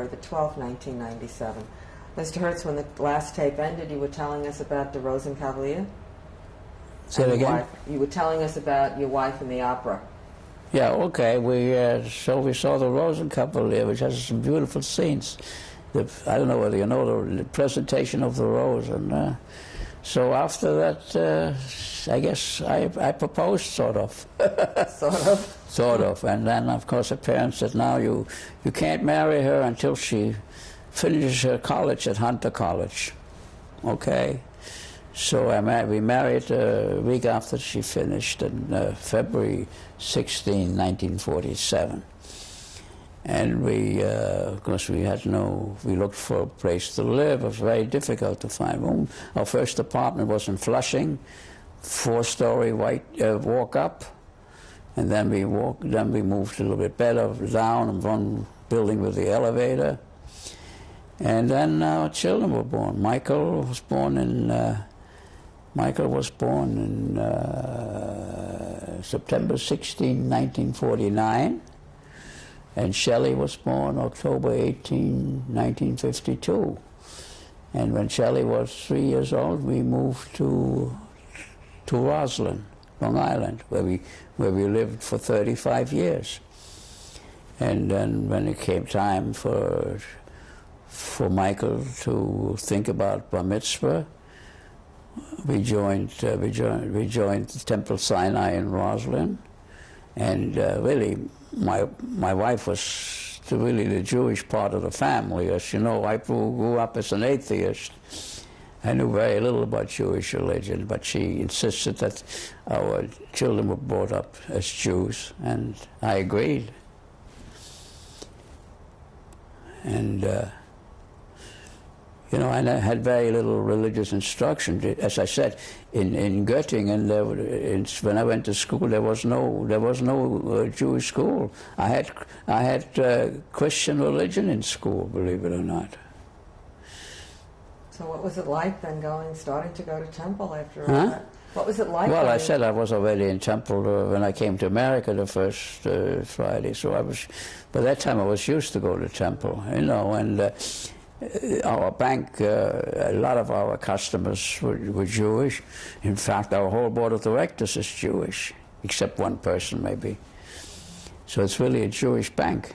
the 12th, 1997. Mr. Hertz, when the last tape ended, you were telling us about the Rosenkavalier? Say it again? You were telling us about your wife in the opera. Yeah, okay. So we saw the Rosenkavalier, which has some beautiful scenes. I don't know whether you know the presentation of the rose. And so after that, I guess I proposed, sort of. Sort of? Sort of. And then, of course, the parents said, now you can't marry her until she finishes her college at Hunter College. Okay? So we married a week after she finished, on February 16, 1947. And of course, we looked for a place to live. It was very difficult to find room. Our first apartment was in Flushing, 4-story white walk-up. And then we moved a little bit better down in one building with the elevator. And then our children were born. Michael was born in September 16, 1949. And Shelley was born October 18, 1952. And when Shelley was 3 years old, we moved to Roslyn, Long Island, where we lived for 35 years. And then when it came time for Michael to think about bar mitzvah, we joined Temple Sinai in Roslyn, and really my wife was really the Jewish part of the family. As you know, I grew up as an atheist. I knew very little about Jewish religion, but she insisted that our children were brought up as Jews, and I agreed. And you know, I had very little religious instruction. As I said, in Göttingen, when I went to school, there was no Jewish school. I had Christian religion in school, believe it or not. So what was it like then, starting to go to Temple after all that? What was it like? Well, I said I was already in Temple when I came to America the first Friday. So by that time I was used to go to Temple, you know, and our bank, a lot of our customers were Jewish. In fact, our whole board of directors is Jewish, except one person maybe. So it's really a Jewish bank.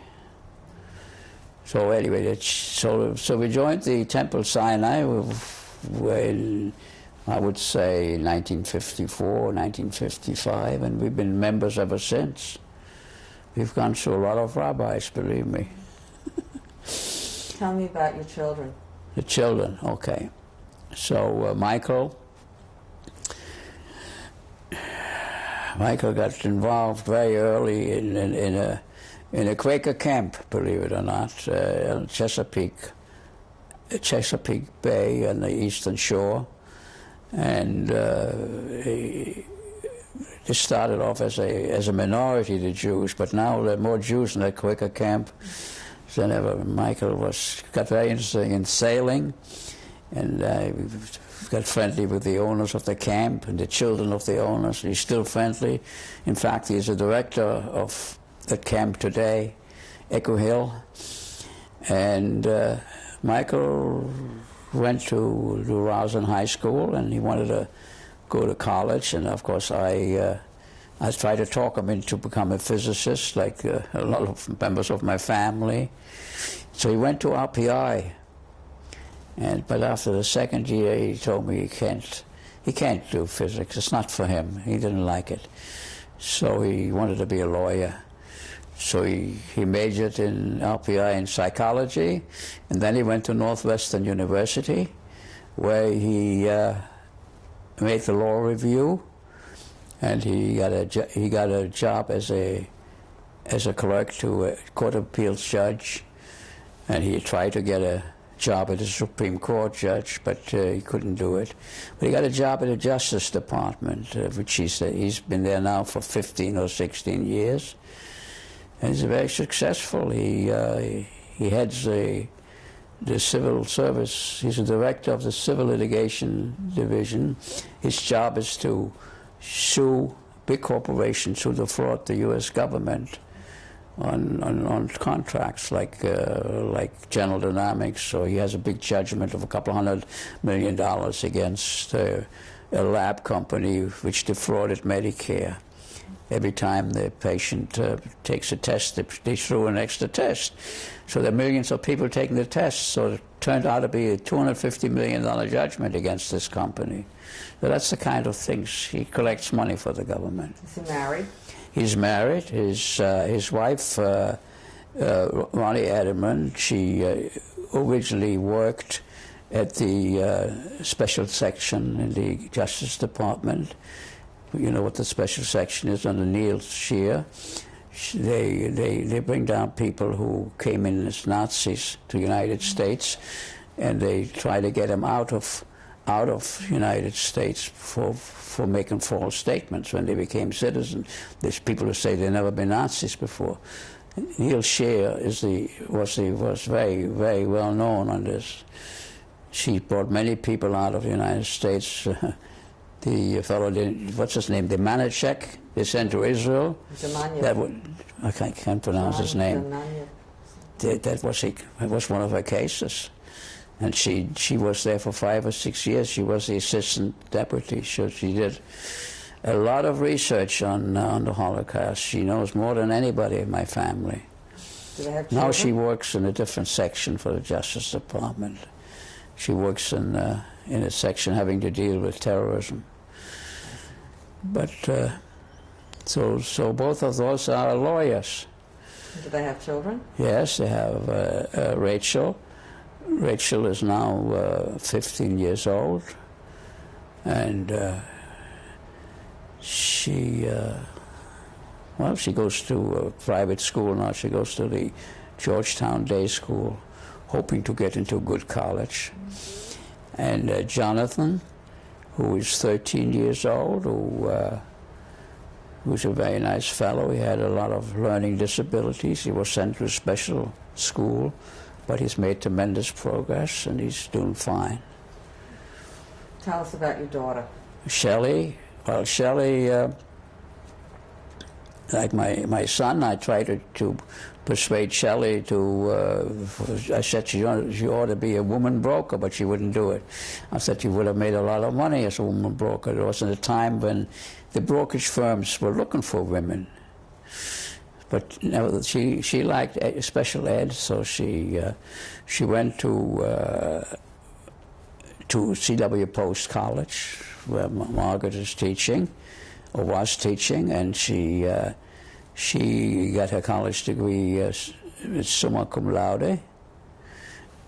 So anyway, so we joined the Temple Sinai in, I would say, 1954, 1955, and we've been members ever since. We've gone through a lot of rabbis, believe me. Tell me about your children. The children, okay. So Michael got involved very early in a Quaker camp, believe it or not, on Chesapeake Bay on the eastern shore, and he started off as a minority, the Jews, but now there are more Jews in that Quaker camp than ever. Michael got very interested in sailing, and got friendly with the owners of the camp and the children of the owners. He's still friendly. In fact, he's a director of the camp today, Echo Hill. And Michael went to Roslyn High School, and he wanted to go to college. And of course, I tried to talk him into becoming a physicist, like a lot of members of my family. So he went to RPI, but after the second year, he told me he can't do physics. It's not for him. He didn't like it. So he wanted to be a lawyer. So he majored in RPI in psychology, and then he went to Northwestern University, where he made the law review, and he got a job as a clerk to a Court of Appeals judge, and he tried to get a job as a Supreme Court judge, but he couldn't do it. But he got a job at the Justice Department, which he's been there now for 15 or 16 years. And he's very successful. He heads the civil service. He's a director of the Civil Litigation Division. His job is to sue big corporations who defraud the U.S. government on contracts like General Dynamics. So he has a big judgment of $200 million against a lab company which defrauded Medicare. Every time the patient takes a test, they threw an extra test. So there are millions of people taking the test. So it turned out to be a $250 million judgment against this company. So that's the kind of things. He collects money for the government. Is he married? He's married. His wife, Ronnie Edelman, she originally worked at the special section in the Justice Department. You know what the special section is under Neil Shear. They bring down people who came in as Nazis to the United States, and they try to get them out of United States for making false statements when they became citizens. There's people who say they've never been Nazis before. Neil Shear was very, very well known on this. She brought many people out of the United States. The fellow, what's his name, the Manischek, they sent to Israel. I can't pronounce his name. That was one of her cases. And she was there for 5 or 6 years. She was the assistant deputy. So she did a lot of research on the Holocaust. She knows more than anybody in my family. Do they have children? Now she works in a different section for the Justice Department. She works in a section having to deal with terrorism. But so both of those are lawyers. Do they have children? Yes, they have Rachel. Rachel is now 15 years old, and she goes to a private school now. She goes to the Georgetown Day School, hoping to get into a good college. And Jonathan, who is 13 years old, who's a very nice fellow. He had a lot of learning disabilities. He was sent to a special school, but he's made tremendous progress, and he's doing fine. Tell us about your daughter. Shelley. Well, Shelley, like my son, I tried to persuade Shelley to, I said she ought to be a woman broker, but she wouldn't do it. I said she would have made a lot of money as a woman broker. There wasn't a time when the brokerage firms were looking for women. But you know, she liked special ed, so she went to C.W. Post College, where Margaret is teaching, or was teaching, and she got her college degree summa cum laude,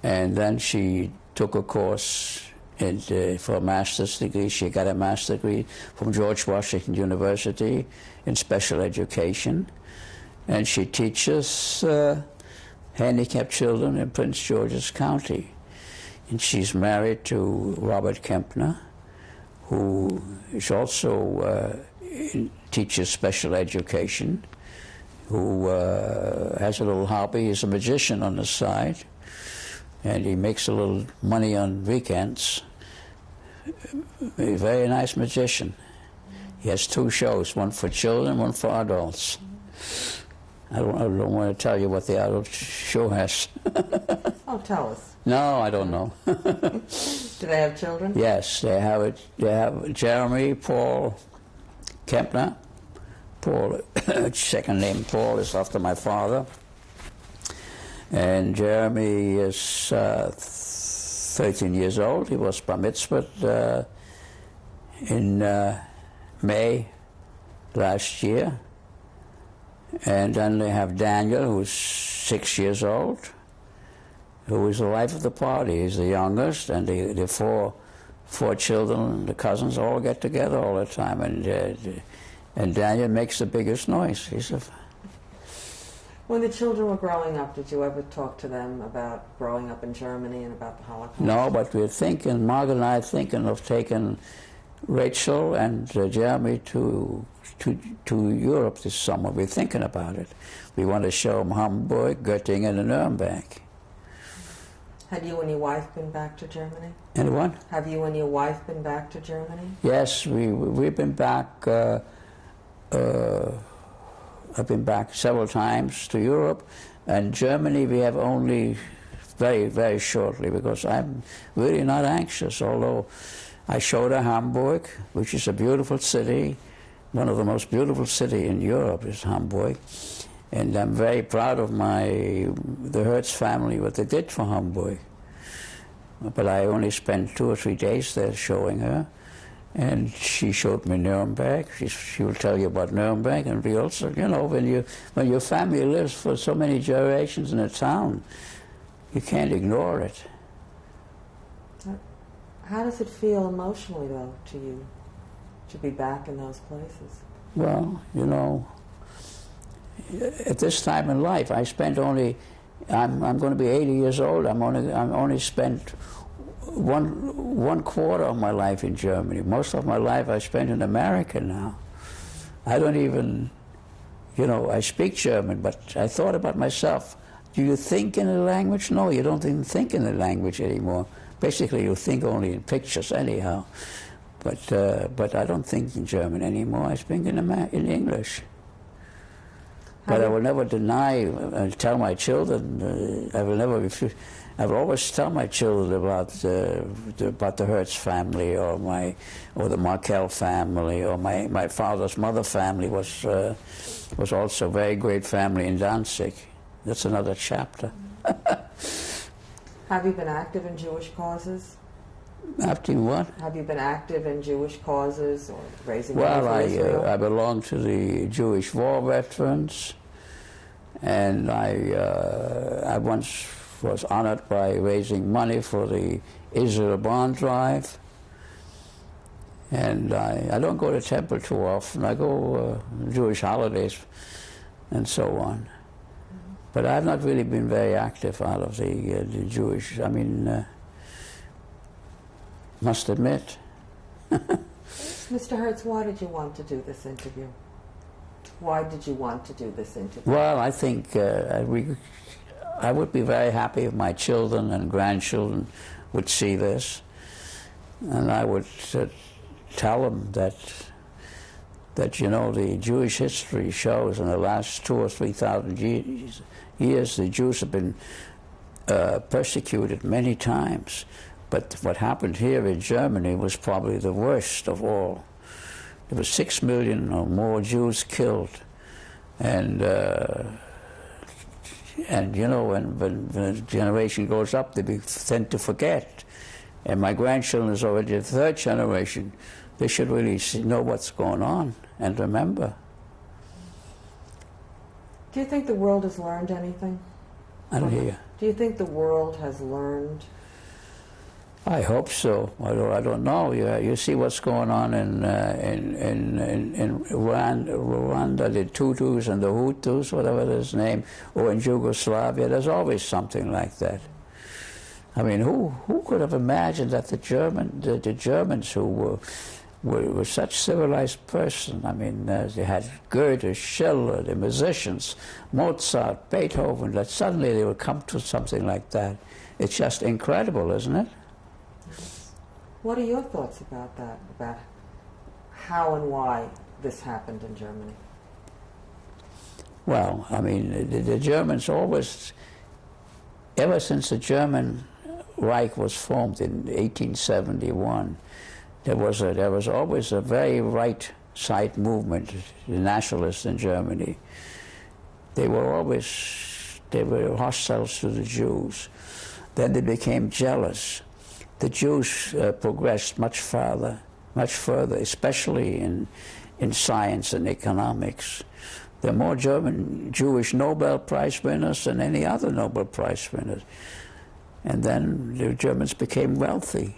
and then she took a course for a master's degree. She got a master's degree from George Washington University in special education, and she teaches handicapped children in Prince George's County. And she's married to Robert Kempner, who is also teaches special education, who has a little hobby. He's a magician on the side, and he makes a little money on weekends. A very nice magician. He has 2 shows, one for children, one for adults. I don't want to tell you what the adult show has. Oh, tell us. No, I don't know. Do they have children? Yes, they have Jeremy Paul Kempner. Paul, second name Paul, is after my father. And Jeremy is 13 years old. He was bar mitzvahed in May last year. And then they have Daniel, who's 6 years old, who is the life of the party. He's the youngest, and the four children, the cousins, all get together all the time, and Daniel makes the biggest noise. When the children were growing up, did you ever talk to them about growing up in Germany and about the Holocaust? No, but we're thinking, Margaret and I are thinking of taking Rachel and Jeremy to Europe this summer. We're thinking about it. We want to show them Hamburg, Göttingen, and Nuremberg. Have you and your wife been back to Germany? Anyone? Have you and your wife been back to Germany? Yes, we've been back I've been back several times to Europe, and Germany we have only very, very shortly, because I'm really not anxious, although I showed her Hamburg, which is a beautiful city. One of the most beautiful cities in Europe is Hamburg. And I'm very proud of the Hertz family, what they did for Hamburg. But I only spent 2 or 3 days there showing her. And she showed me Nuremberg. She will tell you about Nuremberg. And we also, you know, when your family lives for so many generations in a town, you can't ignore it. How does it feel emotionally, though, to you, to be back in those places? Well, you know, at this time in life, I spent only, I'm going to be 80 years old, I'm only spent one quarter of my life in Germany. Most of my life I spent in America now. I don't even, you know, I speak German, but I thought about myself, do you think in the language? No, you don't even think in the language anymore. Basically, you think only in pictures anyhow. But I don't think in German anymore. I speak in English. But I will never deny and tell my children. I will never refuse. I will always tell my children about the Hertz family, or the Markel family, or my father's mother family was also a very great family in Danzig. That's another chapter. Have you been active in Jewish causes? Active what? Have you been active in Jewish causes or raising money for Israel? I belong to the Jewish war veterans, and I once was honored by raising money for the Israel bond drive. And I don't go to temple too often. I go Jewish holidays and so on. But I've not really been very active out of the Jewish, I mean, must admit. Mr. Hertz, why did you want to do this interview? Why did you want to do this interview? Well, I think I would be very happy if my children and grandchildren would see this. And I would tell them that, you know, the Jewish history shows in the last 2,000 or 3,000 years the Jews have been persecuted many times. But what happened here in Germany was probably the worst of all. There were 6 million or more Jews killed. And you know, when a generation goes up, they tend to forget. And my grandchildren is already the 3rd generation. They should really know what's going on and remember. Do you think the world has learned anything? I don't hear you. Do you think the world has learned? I hope so, although I don't know. You see what's going on in Rwanda, the Tutus and the Hutus, whatever his name, or in Yugoslavia. There's always something like that. I mean, who could have imagined that the Germans, who were such civilized person, I mean, they had Goethe, Schiller, the musicians, Mozart, Beethoven, that suddenly they would come to something like that. It's just incredible, isn't it? What are your thoughts about that, about how and why this happened in Germany? Well, I mean, the Germans always, ever since the German Reich was formed in 1871, there was always a very right side movement, the nationalists in Germany. They were hostile to the Jews. Then they became jealous. The Jews progressed much further, especially in science and economics. There are more Jewish Nobel Prize winners than any other Nobel Prize winners. And then the Germans became wealthy.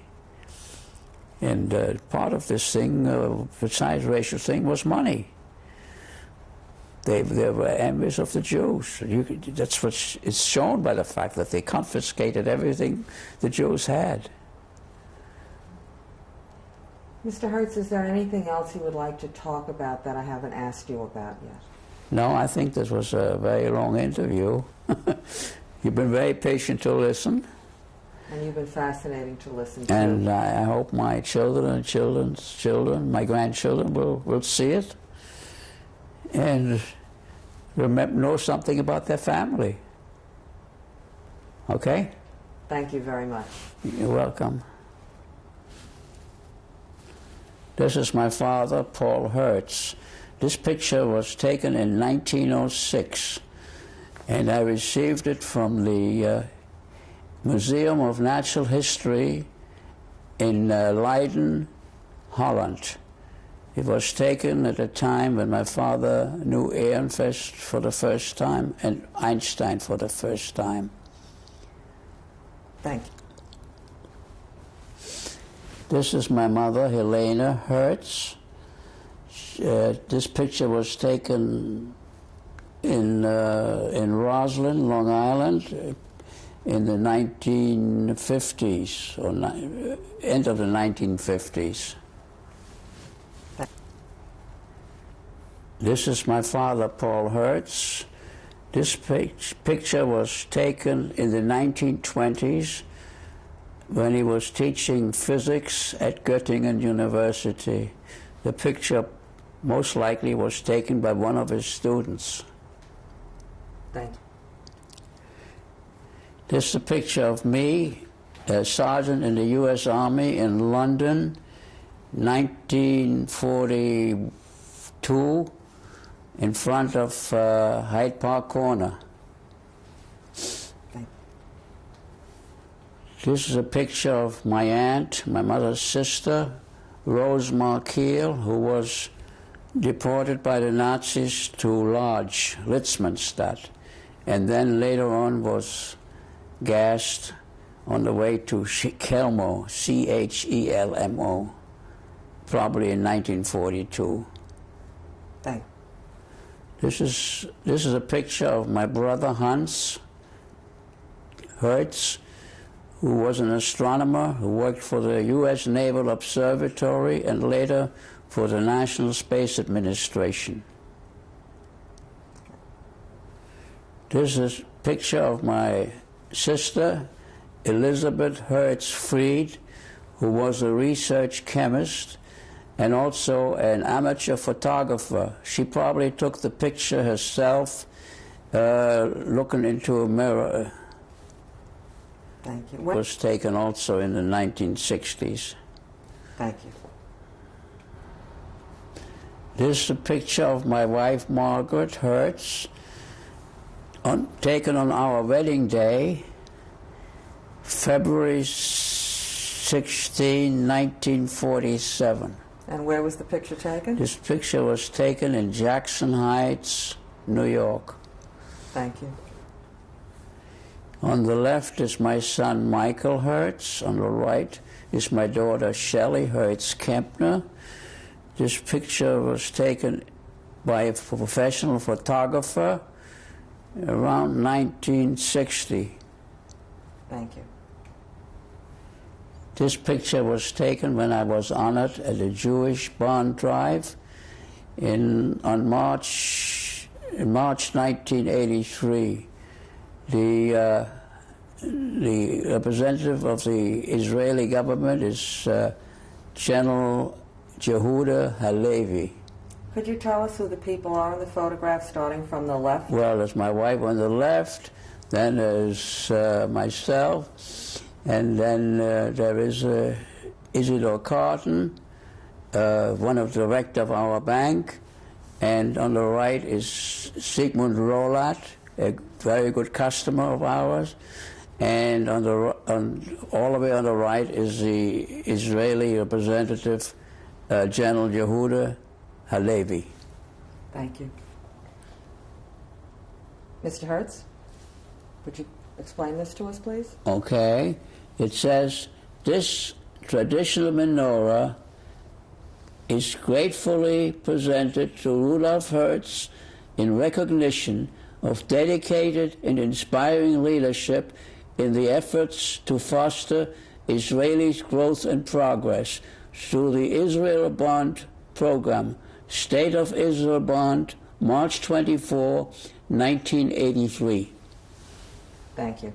And part of this thing, besides racial thing, was money. They were envious of the Jews. That's what it's shown by the fact that they confiscated everything the Jews had. Mr. Hertz, is there anything else you would like to talk about that I haven't asked you about yet? No, I think this was a very long interview. You've been very patient to listen. And you've been fascinating to listen to. And I hope my children and children's children, my grandchildren, will see it. And know something about their family. Okay? Thank you very much. You're welcome. This is my father, Paul Hertz. This picture was taken in 1906, and I received it from the Museum of Natural History in Leiden, Holland. It was taken at a time when my father knew Ehrenfest for the first time and Einstein for the first time. Thank you. This is my mother, Helena Hertz. This picture was taken in Roslyn, Long Island, in the 1950s, or end of the 1950s. This is my father, Paul Hertz. This picture was taken in the 1920s when he was teaching physics at Göttingen University. The picture most likely was taken by one of his students. Thank you. This is a picture of me, a sergeant in the U.S. Army in London, 1942, in front of Hyde Park Corner. This is a picture of my aunt, my mother's sister, Rose Markiel, who was deported by the Nazis to Lodz, Litzmannstadt, and then later on was gassed on the way to Chelmo, C-H-E-L-M-O, probably in 1942. Thank you. This is a picture of my brother Hans Hertz, who was an astronomer who worked for the U.S. Naval Observatory and later for the National Space Administration. This is a picture of my sister, Elizabeth Hertz Fried, who was a research chemist and also an amateur photographer. She probably took the picture herself, looking into a mirror. Thank you. It was taken also in the 1960s. Thank you. This is a picture of my wife, Margaret Hertz, taken on our wedding day, February 16, 1947. And where was the picture taken? This picture was taken in Jackson Heights, New York. Thank you. On the left is my son, Michael Hertz. On the right is my daughter, Shelley Hertz Kempner. This picture was taken by a professional photographer around 1960. Thank you. This picture was taken when I was honored at the Jewish Bond Drive in March 1983. The representative of the Israeli government is General Yehuda Halevi. Could you tell us who the people are in the photograph, starting from the left? Well, there's my wife on the left, then there's myself, and then there is Isidore Carton, one of the director of our bank, and on the right is Sigmund Rolat, a very good customer of ours, and all the way on the right is the Israeli representative, General Yehuda Halevi. Thank you. Mr. Hertz, would you explain this to us, please? Okay. It says, this traditional menorah is gratefully presented to Rudolf Hertz in recognition of dedicated and inspiring leadership in the efforts to foster Israeli growth and progress through the Israel Bond Program, State of Israel Bond, March 24, 1983. Thank you.